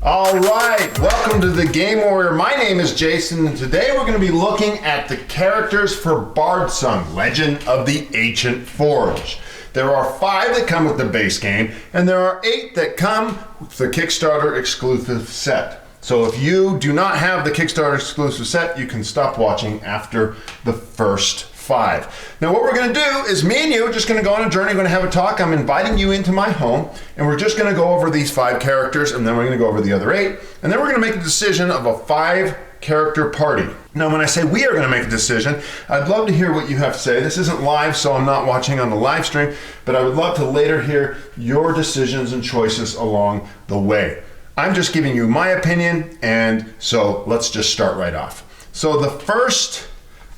All right, welcome to the Game Warrior. My name is Jason, and today we're going to be looking at the characters for Bardsung, Legend of the Ancient Forge. There are 5 that come with the base game, and there are 8 that come with the Kickstarter exclusive set. So if you do not have the Kickstarter exclusive set, you can stop watching after the first 5. Now what we're going to do is me and you are just going to go on a journey, we're going to have a talk. I'm inviting you into my home, and we're just going to go over these 5 characters, and then we're going to go over the other 8, and then we're going to make a decision of a 5 character party. Now when I say we are going to make a decision, I'd love to hear what you have to say. This isn't live, so I'm not watching on the live stream, but I would love to later hear your decisions and choices along the way. I'm just giving you my opinion, and so let's just start right off. So the first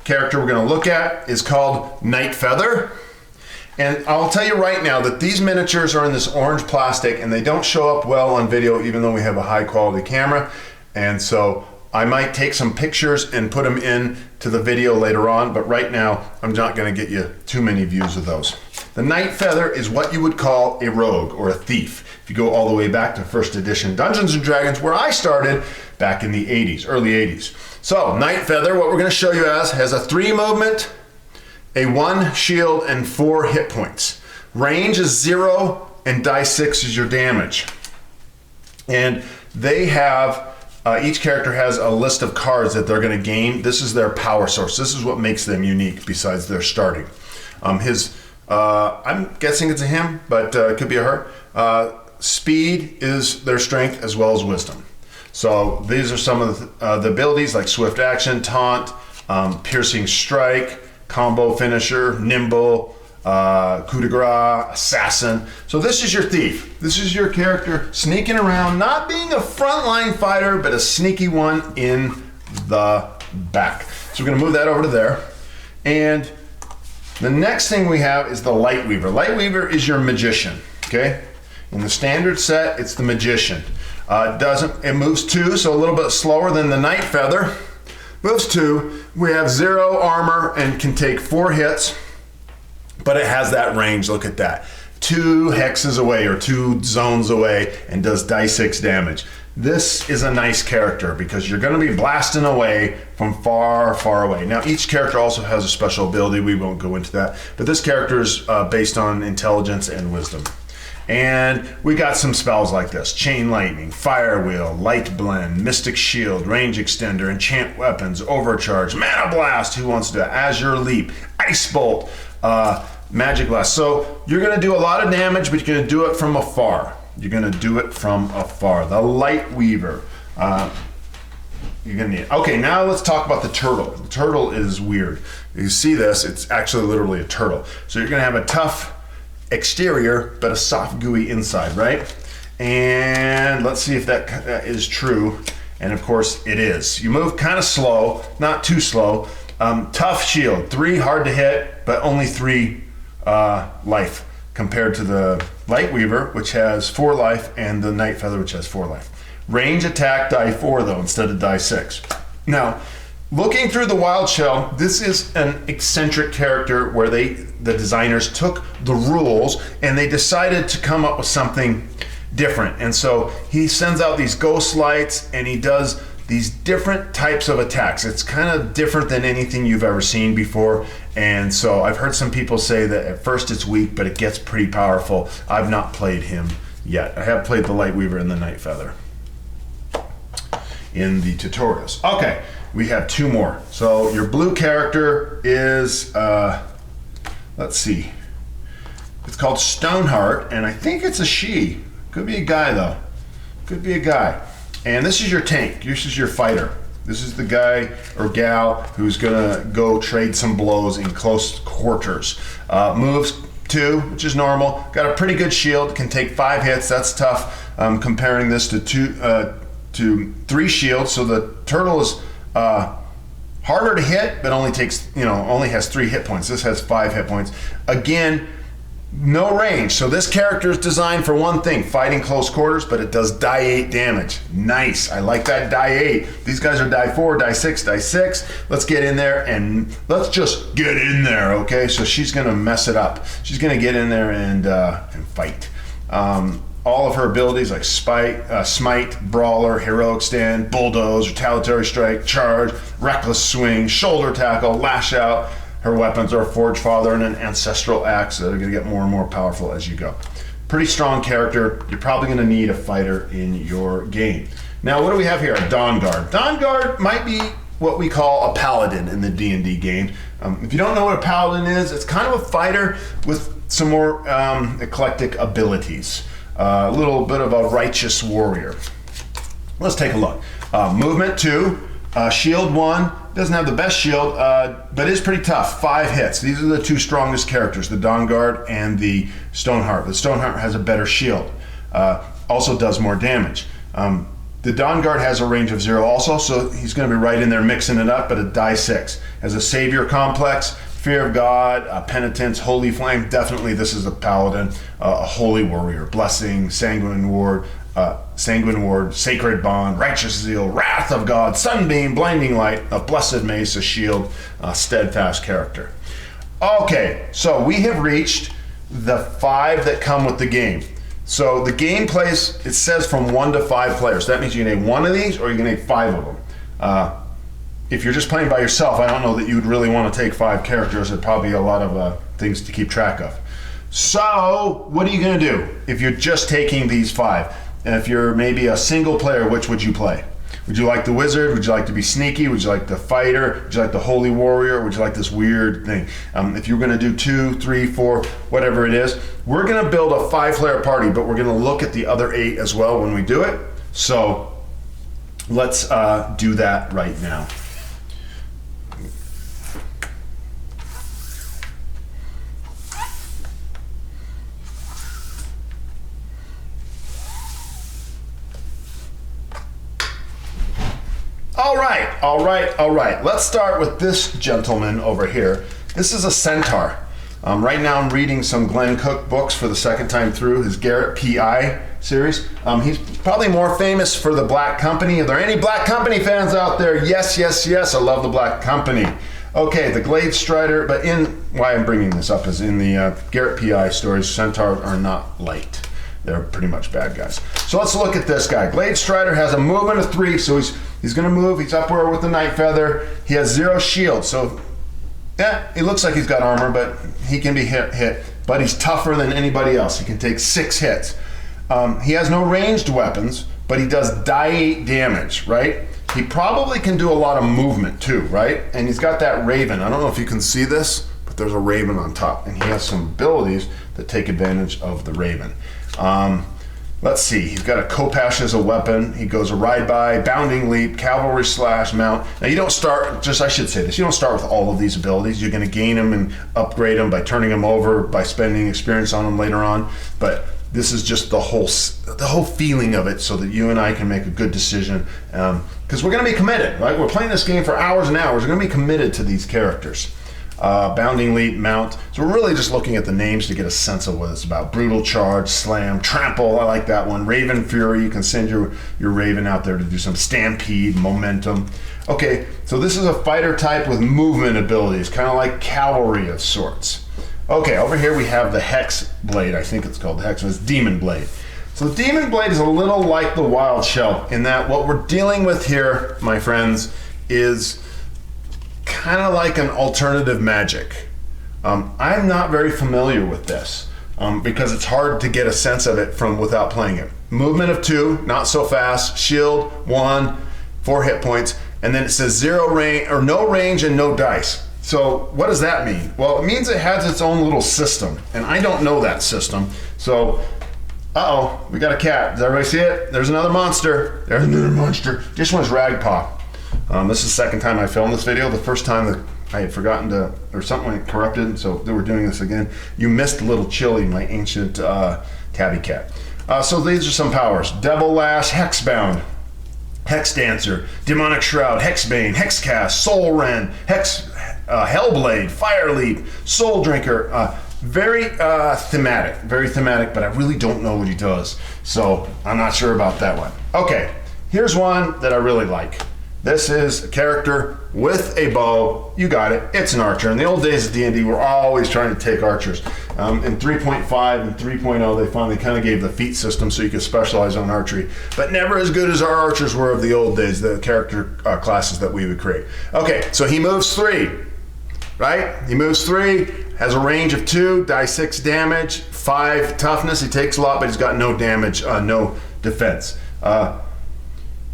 character we're going to look at is called Night Feather, and I'll tell you right now that these miniatures are in this orange plastic and they don't show up well on video even though we have a high quality camera, and so I might take some pictures and put them in to the video later on, but right now I'm not going to get you too many views of those. The Night Feather is what you would call a rogue or a thief. If you go all the way back to first edition Dungeons and Dragons, where I started back in the 80s, early 80s. So Night Feather, what we're going to show you has a 3 movement, a 1 shield, and 4 hit points. Range is 0, and die 6 is your damage. And they have, each character has a list of cards that they're going to gain. This is their power source. This is what makes them unique besides their starting. I'm guessing it's a him, but it could be a her. Speed is their strength as well as wisdom. So these are some of the abilities like swift action, taunt, piercing strike, combo finisher, nimble, coup de grace, assassin. So this is your thief. This is your character sneaking around, not being a frontline fighter, but a sneaky one in the back. So we're gonna move that over to there. And the next thing we have is the Light Weaver. Light Weaver is your magician, okay? In the standard set, it's the magician. It moves 2, so a little bit slower than the Night Feather. Moves 2, we have 0 armor and can take 4 hits, but it has that range, look at that. 2 hexes away or 2 zones away and does die 6 damage. This is a nice character because you're gonna be blasting away from far, far away. Now each character also has a special ability, we won't go into that, but this character is based on intelligence and wisdom. And we got some spells like this: Chain Lightning, Fire Wheel, Light Blend, Mystic Shield, Range Extender, Enchant Weapons, Overcharge, Mana Blast, who wants to do it? Azure Leap, Ice Bolt, Magic Blast. So you're gonna do a lot of damage, but you're gonna do it from afar. You're gonna do it from afar. The Light Weaver. You're gonna need it. Okay, now let's talk about the turtle. The turtle is weird. You see this, it's actually literally a turtle. So you're gonna have a tough exterior, but a soft, gooey inside, right? And let's see if that is true. And of course it is. You move kind of slow, not too slow. Tough shield, 3 hard to hit, but only 3 life compared to the Light Weaver, which has 4 life, and the Night Feather, which has 4 life. Range attack, die 4 though, instead of die 6. Now, looking through the Wild Shell, this is an eccentric character where the designers took the rules and they decided to come up with something different. And so he sends out these ghost lights and he does these different types of attacks. It's kind of different than anything you've ever seen before. And so I've heard some people say that at first it's weak, but it gets pretty powerful. I've not played him yet. I have played the Light Weaver and the Night Feather in the tutorials. Okay. We have 2 more. So your blue character is, let's see. It's called Stoneheart, and I think it's a she. Could be a guy though. Could be a guy. And this is your tank. This is your fighter. This is the guy or gal who's gonna go trade some blows in close quarters. Moves 2, which is normal. Got a pretty good shield. Can take 5 hits. That's tough. Comparing this to 3 shields. So the turtle is harder to hit, but only has 3 hit points. This has 5 hit points. Again, no range. So this character is designed for one thing, fighting close quarters, but it does die 8 damage. Nice. I like that die 8. These guys are die 4, die 6, die 6. Let's get in there and let's just get in there, okay? So she's gonna mess it up. She's gonna get in there and fight. all of her abilities like Smite, Brawler, Heroic Stand, Bulldoze, Retaliatory Strike, Charge, Reckless Swing, Shoulder Tackle, Lash Out. Her weapons are a Forge Father and an Ancestral Axe that are going to get more and more powerful as you go. Pretty strong character. You're probably going to need a fighter in your game. Now, what do we have here? A Dawn Guard. Dawn Guard might be what we call a paladin in the D&D game. If you don't know what a paladin is, it's kind of a fighter with some more eclectic abilities. A little bit of a righteous warrior. Let's take a look. Movement 2, shield 1. Doesn't have the best shield, but is pretty tough. 5 hits. These are the 2 strongest characters, the Dawn Guard and the Stoneheart. The Stoneheart has a better shield. Also does more damage. The Dawn Guard has a range of 0 also, so he's going to be right in there mixing it up, but a die 6. Has a Savior complex, Fear of God, Penitence, Holy Flame. Definitely this is a Paladin, a Holy Warrior. Blessing, Sanguine Ward, Sacred Bond, Righteous Zeal, Wrath of God, Sunbeam, Blinding Light, a Blessed Mace, a Shield, a Steadfast character. Okay, so we have reached the 5 that come with the game. So the game plays, it says from 1 to 5 players. That means you can name 1 of these or you can name 5 of them. If you're just playing by yourself, I don't know that you would really want to take 5 characters. There'd probably be a lot of things to keep track of. So what are you going to do if you're just taking these 5? And if you're maybe a single player, which would you play? Would you like the wizard? Would you like to be sneaky? Would you like the fighter? Would you like the holy warrior? Would you like this weird thing? If you're going to do 2, 3, 4, whatever it is, we're going to build a 5-player party, but we're going to look at the other 8 as well when we do it. So let's do that right now. All right. Let's start with this gentleman over here. This is a Centaur. Right now I'm reading some Glenn Cook books for the second time through, his Garrett P.I. series. He's probably more famous for the Black Company. Are there any Black Company fans out there? Yes. I love the Black Company. Okay, the Glade Strider, but why I'm bringing this up is in the Garrett P.I. stories, Centaurs are not light. They're pretty much bad guys. So let's look at this guy. Glade Strider has a movement of 3, so he's going to move. He's upward with the Night Feather. He has 0 shield, so yeah, he looks like he's got armor, but he can be hit. But he's tougher than anybody else. He can take 6 hits. He has no ranged weapons, but he does die 8 damage, right? He probably can do a lot of movement too, right? And he's got that raven. I don't know if you can see this, but there's a raven on top, and he has some abilities that take advantage of the raven. Let's see, he's got a Kopash as a weapon. He goes a ride by, bounding leap, cavalry slash, mount. Now you don't start, I should say this, you don't start with all of these abilities. You're going to gain them and upgrade them by turning them over, by spending experience on them later on. But this is just the whole feeling of it so that you and I can make a good decision. Because we're going to be committed, right? We're playing this game for hours and hours. We're going to be committed to these characters. Bounding leap, mount. So we're really just looking at the names to get a sense of what it's about. Brutal charge, slam, trample. I like that one. Raven fury. You can send your raven out there to do some stampede, momentum. Okay, so this is a fighter type with movement abilities, kind of like cavalry of sorts. Okay, over here we have the Hex Blade. I think it's called the Hex. It's Demon Blade. So the Demon Blade is a little like the Wild Shell in that what we're dealing with here, my friends, is kind of like an alternative magic. I'm not very familiar with this because it's hard to get a sense of it without playing it. Movement of 2, not so fast. Shield 1, 4 hit points, and then it says 0 range or no range and no dice. So what does that mean? Well, it means it has its own little system, and I don't know that system. So, we got a cat. Does everybody see it? There's another monster. There's another monster. This one's Ragpaw. This is the second time I filmed this video. The first time that I had forgotten or something went corrupted, so we're doing this again. You missed Little Chili, my ancient tabby cat. So these are some powers. Devil Lash, Hexbound, Hex Dancer, Demonic Shroud, Hexbane, Hexcast, Soul Rend, Hellblade, Fire Leap, Soul Drinker. Very thematic, but I really don't know what he does. So I'm not sure about that one. Okay, here's one that I really like. This is a character with a bow. You got it. It's an archer. In the old days of D&D, we're always trying to take archers. In 3.5 and 3.0, they finally kind of gave the feat system so you could specialize on archery. But never as good as our archers were of the old days, the character classes that we would create. Okay, so he moves 3, right? He moves 3, has a range of 2, die 6 damage, 5 toughness. He takes a lot, but he's got no damage, no defense.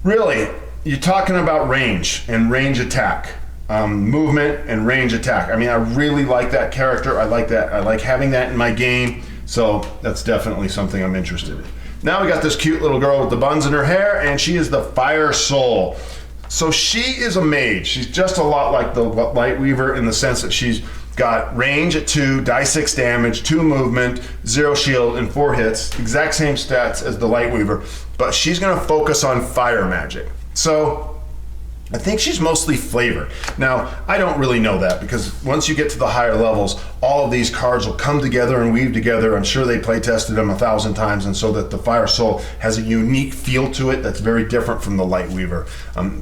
Really, you're talking about range and range attack, movement and range attack. I mean, I really like that character. I like that. I like having that in my game. So that's definitely something I'm interested in. Now we got this cute little girl with the buns in her hair, and she is the Fire Soul. So she is a mage. She's just a lot like the Lightweaver in the sense that she's got range at 2, die 6 damage, 2 movement, 0 shield, and 4 hits. Exact same stats as the Lightweaver, but she's going to focus on fire magic. So I think she's mostly flavor. Now, I don't really know that because once you get to the higher levels, all of these cards will come together and weave together. I'm sure they play tested them 1,000 times, and so that the Fire Soul has a unique feel to it that's very different from the Lightweaver.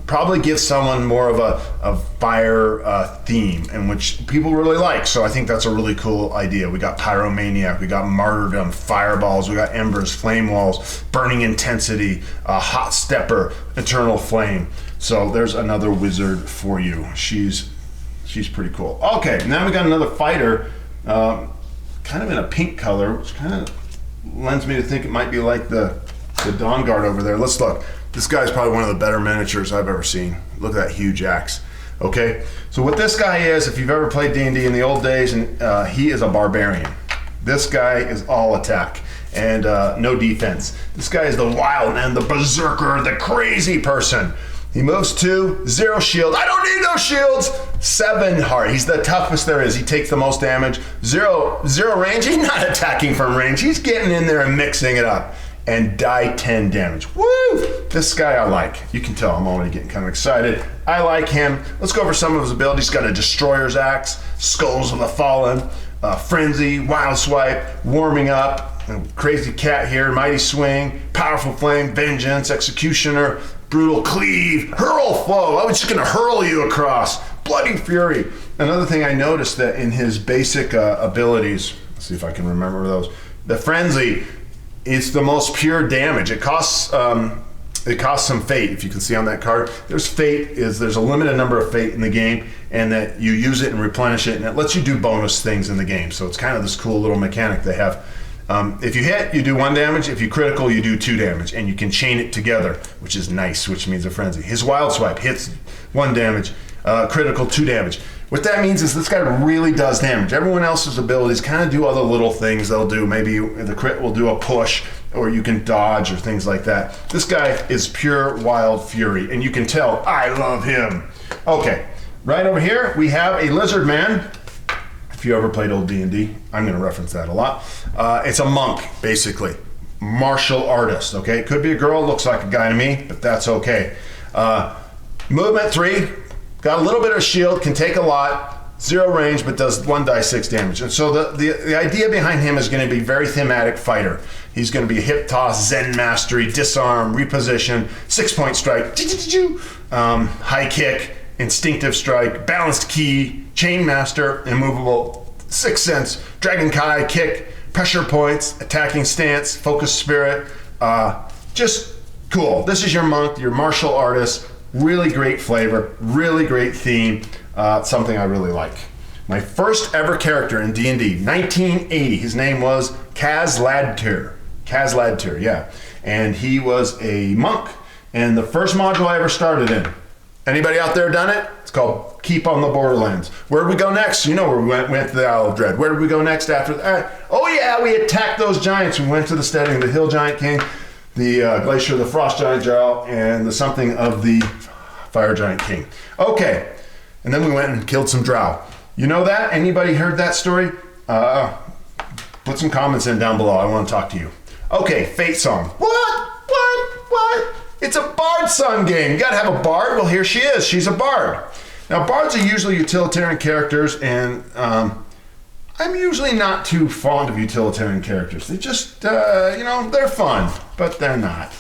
Probably gives someone more of a fire theme, in which people really like. So I think that's a really cool idea. We got Pyromaniac, we got Martyrdom, Fireballs, we got Embers, Flame Walls, Burning Intensity, Hot Stepper, Eternal Flame. So there's another wizard for you. She's pretty cool. Okay, now we got another fighter, kind of in a pink color, which kind of lends me to think it might be like the Dawn Guard over there. Let's look. This guy's probably one of the better miniatures I've ever seen. Look at that huge axe. Okay, so what this guy is, if you've ever played D&D in the old days, and he is a barbarian. This guy is all attack and no defense. This guy is the wild man, the berserker, the crazy person. He moves 2, 0 shield. I don't need no shields. 7 heart. He's the toughest there is. He takes the most damage. 0 range. He's not attacking from range. He's getting in there and mixing it up. And die 10 damage. Woo! This guy I like. You can tell I'm already getting kind of excited. I like him. Let's go over some of his abilities. He's got a Destroyer's Axe, Skulls of the Fallen, Frenzy, Wild Swipe, Warming Up, Crazy Cat here, Mighty Swing, Powerful Flame, Vengeance, Executioner, Brutal Cleave, Hurl Flow. I was just going to hurl you across. Bloody Fury. Another thing I noticed that in his basic abilities, let's see if I can remember those. The Frenzy is the most pure damage. It costs some fate, if you can see on that card. There's a limited number of fate in the game, and that you use it and replenish it, and it lets you do bonus things in the game. So it's kind of this cool little mechanic they have. If you hit, you do 1 damage. If you critical, you do 2 damage, and you can chain it together, which is nice, which means a frenzy. His Wild Swipe hits 1 damage, critical 2 damage. What that means is this guy really does damage. Everyone else's abilities kind of do other little things they'll do. Maybe the crit will do a push, or you can dodge or things like that. This guy is pure wild fury, and you can tell I love him. Okay, right over here we have a lizard man. If you ever played old D&D, I'm going to reference that a lot. It's a monk, basically. Martial artist, okay? It could be a girl, looks like a guy to me, but that's okay. Movement 3, got a little bit of shield, can take a lot, 0 range, but does 1 die 6 damage. And so the idea behind him is going to be very thematic fighter. He's going to be hip toss, Zen mastery, disarm, reposition, 6-point strike, high kick, instinctive strike, balanced key, chain master, immovable, Sixth Sense, Dragon Kai, kick, pressure points, attacking stance, focus spirit. Just cool. This is your monk, your martial artist. Really great flavor, really great theme. Something I really like. My first ever character in D&D, 1980. His name was Kaz Ladtir. Kaz Ladtir, yeah. And he was a monk. And the first module I ever started in. Anybody out there done it? It's called Keep on the Borderlands. Where did we go next? You know where we went to the Isle of Dread. Where did we go next after that? Oh yeah, we attacked those giants. We went to the steading of the Hill Giant King, the Glacier of the Frost Giant Jarl, and the something of the Fire Giant King. Okay, and then we went and killed some drow. You know that? Anybody heard that story? Put some comments in down below. I want to talk to you. Okay, Fate Song. What? It's a Bardsung game. You gotta have a bard. Well, here she is. She's a bard. Now, bards are usually utilitarian characters, and I'm usually not too fond of utilitarian characters. They just, they're fun, but they're not.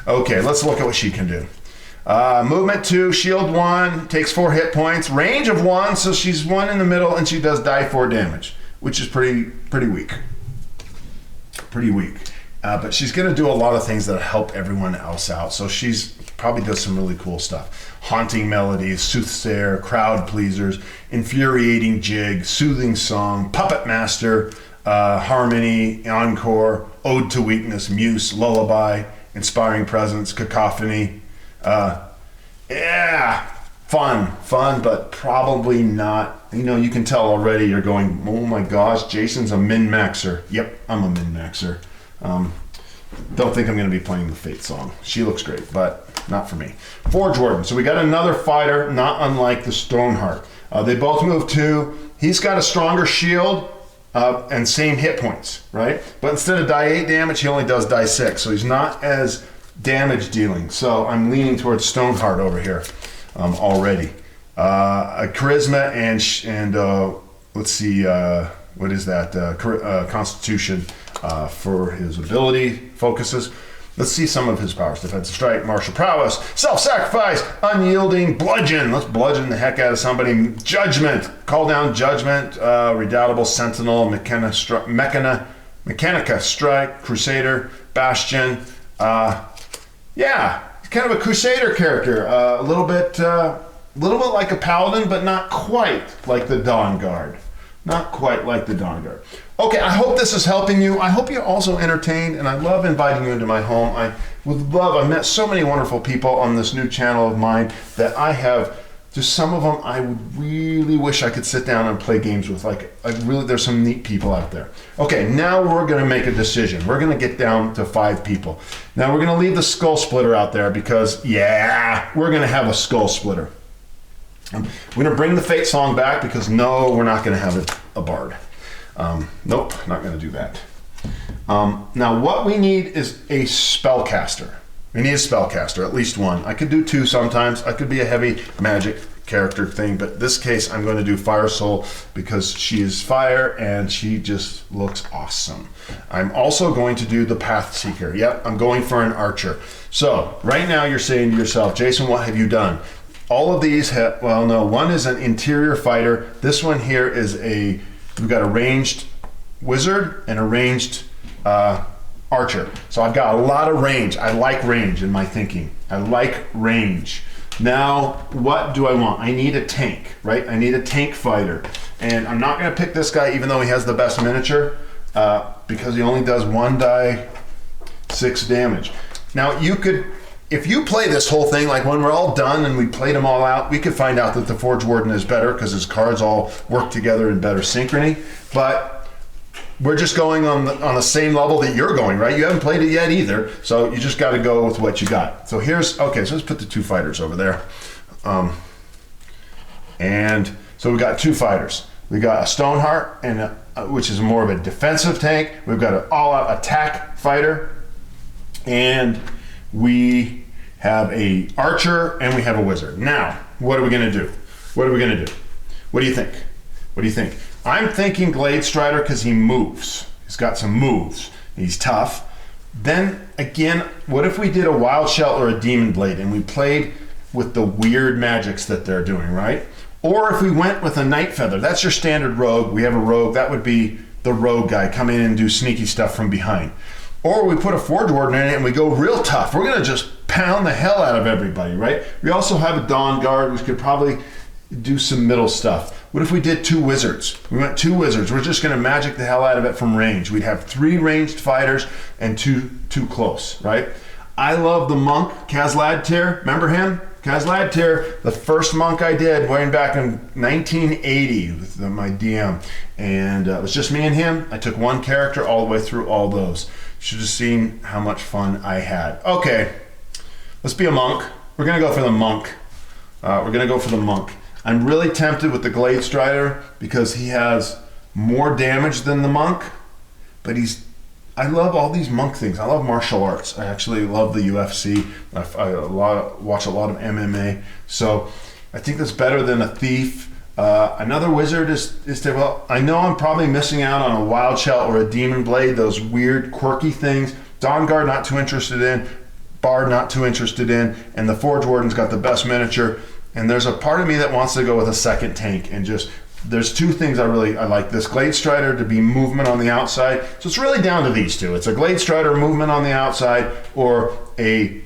Okay, let's look at what she can do. Movement 2, shield 1, takes 4 hit points, range of 1, so she's 1 in the middle, and she does die 4 damage, which is pretty weak. Pretty weak. But she's going to do a lot of things that help everyone else out, so she's probably does some really cool stuff. Haunting melodies, soothsayer, crowd pleasers, infuriating jig, soothing song, puppet master, harmony, encore, ode to weakness, muse, lullaby, inspiring presence, cacophony. Yeah, fun, but probably not. You know, you can tell already you're going, oh my gosh, Jason's a min-maxer. Yep, I'm a min-maxer. Don't think I'm going to be playing the Fate song. She looks great, but not for me. Forge Warden. So we got another fighter, not unlike the Stoneheart. They both move 2. He's got a stronger shield and same hit points, right? But instead of die 8 damage, he only does die 6. So he's not as damage dealing. So I'm leaning towards Stoneheart over here already. A charisma and let's see, what is that? Constitution for his ability focuses. Let's see some of his powers. Defensive strike, martial prowess, self-sacrifice, unyielding, bludgeon. Let's bludgeon the heck out of somebody. Judgment, call down judgment, redoubtable, sentinel, mechanica strike, crusader, bastion. Yeah, kind of a crusader character. A little bit like a paladin, but not quite like the Dawn Guard. Not quite like the Dawn Guard. Okay, I hope this is helping you. I hope you're also entertained, and I love inviting you into my home. I've met so many wonderful people on this new channel of mine that I have, just some of them I would really wish I could sit down and play games with. There's some neat people out there. Okay, now we're gonna make a decision. We're gonna get down to 5 people. Now we're gonna leave the Skull Splitter out there because, yeah, we're gonna have a Skull Splitter. We're going to bring the Fate song back because no, we're not going to have a bard. Nope, not going to do that. Now what we need is a spellcaster. We need a spellcaster, at least one. I could do 2 sometimes. I could be a heavy magic character thing, but this case I'm going to do Fire Soul because she is fire and she just looks awesome. I'm also going to do the Path Seeker. Yep, I'm going for an archer. So right now you're saying to yourself, Jason, what have you done? All of these have, well, no, one is an interior fighter. This one here is we've got a ranged wizard and a ranged archer. So I've got a lot of range. I like range in my thinking. I like range. Now, what do I want? I need a tank, right? I need a tank fighter. And I'm not gonna pick this guy even though he has the best miniature because he only does 1 die 6 damage. Now you could, if you play this whole thing, like when we're all done and we played them all out, we could find out that the Forge Warden is better because his cards all work together in better synchrony. But we're just going on the same level that you're going, right? You haven't played it yet either, so you just got to go with what you got. So okay, so let's put the 2 fighters over there. And so we got 2 fighters. We got a Stoneheart, which is more of a defensive tank. We've got an all-out attack fighter, and we have a archer and we have a wizard. Now, what are we gonna do? What are we gonna do? What do you think? What do you think? I'm thinking Glade Strider because he moves. He's got some moves. He's tough. Then again, what if we did a Wild Shell or a Demon Blade and we played with the weird magics that they're doing, right? Or if we went with a Night Feather, that's your standard rogue. We have a rogue, that would be the rogue guy, come in and do sneaky stuff from behind. Or we put a Forge Warden in it and we go real tough. We're gonna just pound the hell out of everybody, right? We also have a Dawn Guard, which could probably do some middle stuff. What if we did 2 wizards? We went 2 wizards. We're just gonna magic the hell out of it from range. We'd have 3 ranged fighters and two close, right? I love the monk, Kazladtir. Remember him? Kazladtir, the first monk I did way back in 1980 with my DM. And it was just me and him. I took 1 character all the way through all those. Should have seen how much fun I had. Okay, let's be a monk. We're gonna go for the monk. I'm really tempted with the Glade Strider because he has more damage than the monk, but I love all these monk things. I love martial arts. I actually love the UFC. I watch a lot of MMA. So I think that's better than a thief. Another wizard is well, I know I'm probably missing out on a Wild Shell or a Demon Blade, those weird quirky things. Dawn Guard, not too interested in. Bard not too interested in, and the Forge Warden's got the best miniature. And there's a part of me that wants to go with a second tank, and just, there's two things I like. This Glade Strider to be movement on the outside. So it's really down to these two. It's a Glade Strider movement on the outside, or a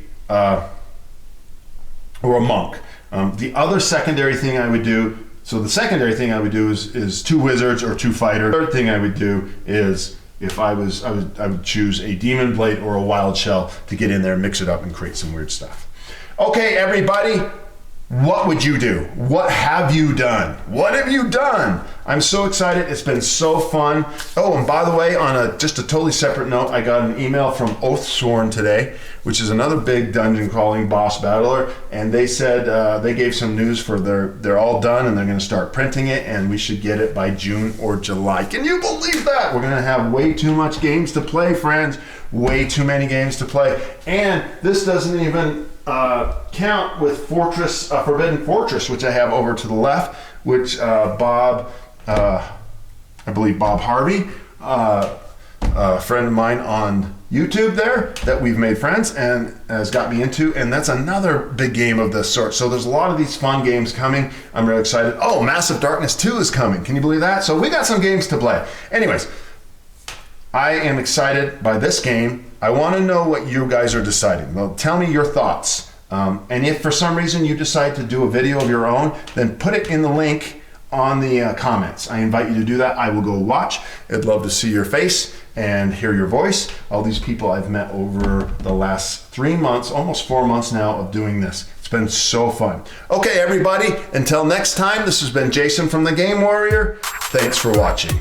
monk. The other secondary thing I would do, so the secondary thing I would do is 2 wizards or 2 fighters. Third thing I would do is, if I would choose a Demon Blade or a Wild Shell to get in there, mix it up, and create some weird stuff. Okay, everybody, what would you do? What have you done? What have you done? I'm so excited. It's been so fun. Oh, and by the way, on just a totally separate note, I got an email from Oathsworn today, which is another big dungeon crawling boss battler, and they said they gave some news for they're all done and they're going to start printing it, and we should get it by June or July. Can you believe that? We're going to have way too much games to play, friends. Way too many games to play, and this doesn't even count with Forbidden Fortress, which I have over to the left, which I believe Bob Harvey, a friend of mine on YouTube there that we've made friends and has got me into, and that's another big game of this sort. So there's a lot of these fun games coming. I'm really excited. Oh, Massive Darkness 2 is coming. Can you believe that? So we got some games to play. Anyways, I am excited by this game. I want to know what you guys are deciding. Well, tell me your thoughts. And if for some reason you decide to do a video of your own, then put it in the link on the comments. I invite you to do that. I will go watch. I'd love to see your face and hear your voice. All these people I've met over the last 3 months, almost 4 months now of doing this. It's been so fun. Okay, everybody, until next time, this has been Jason from the Game Warrior. Thanks for watching.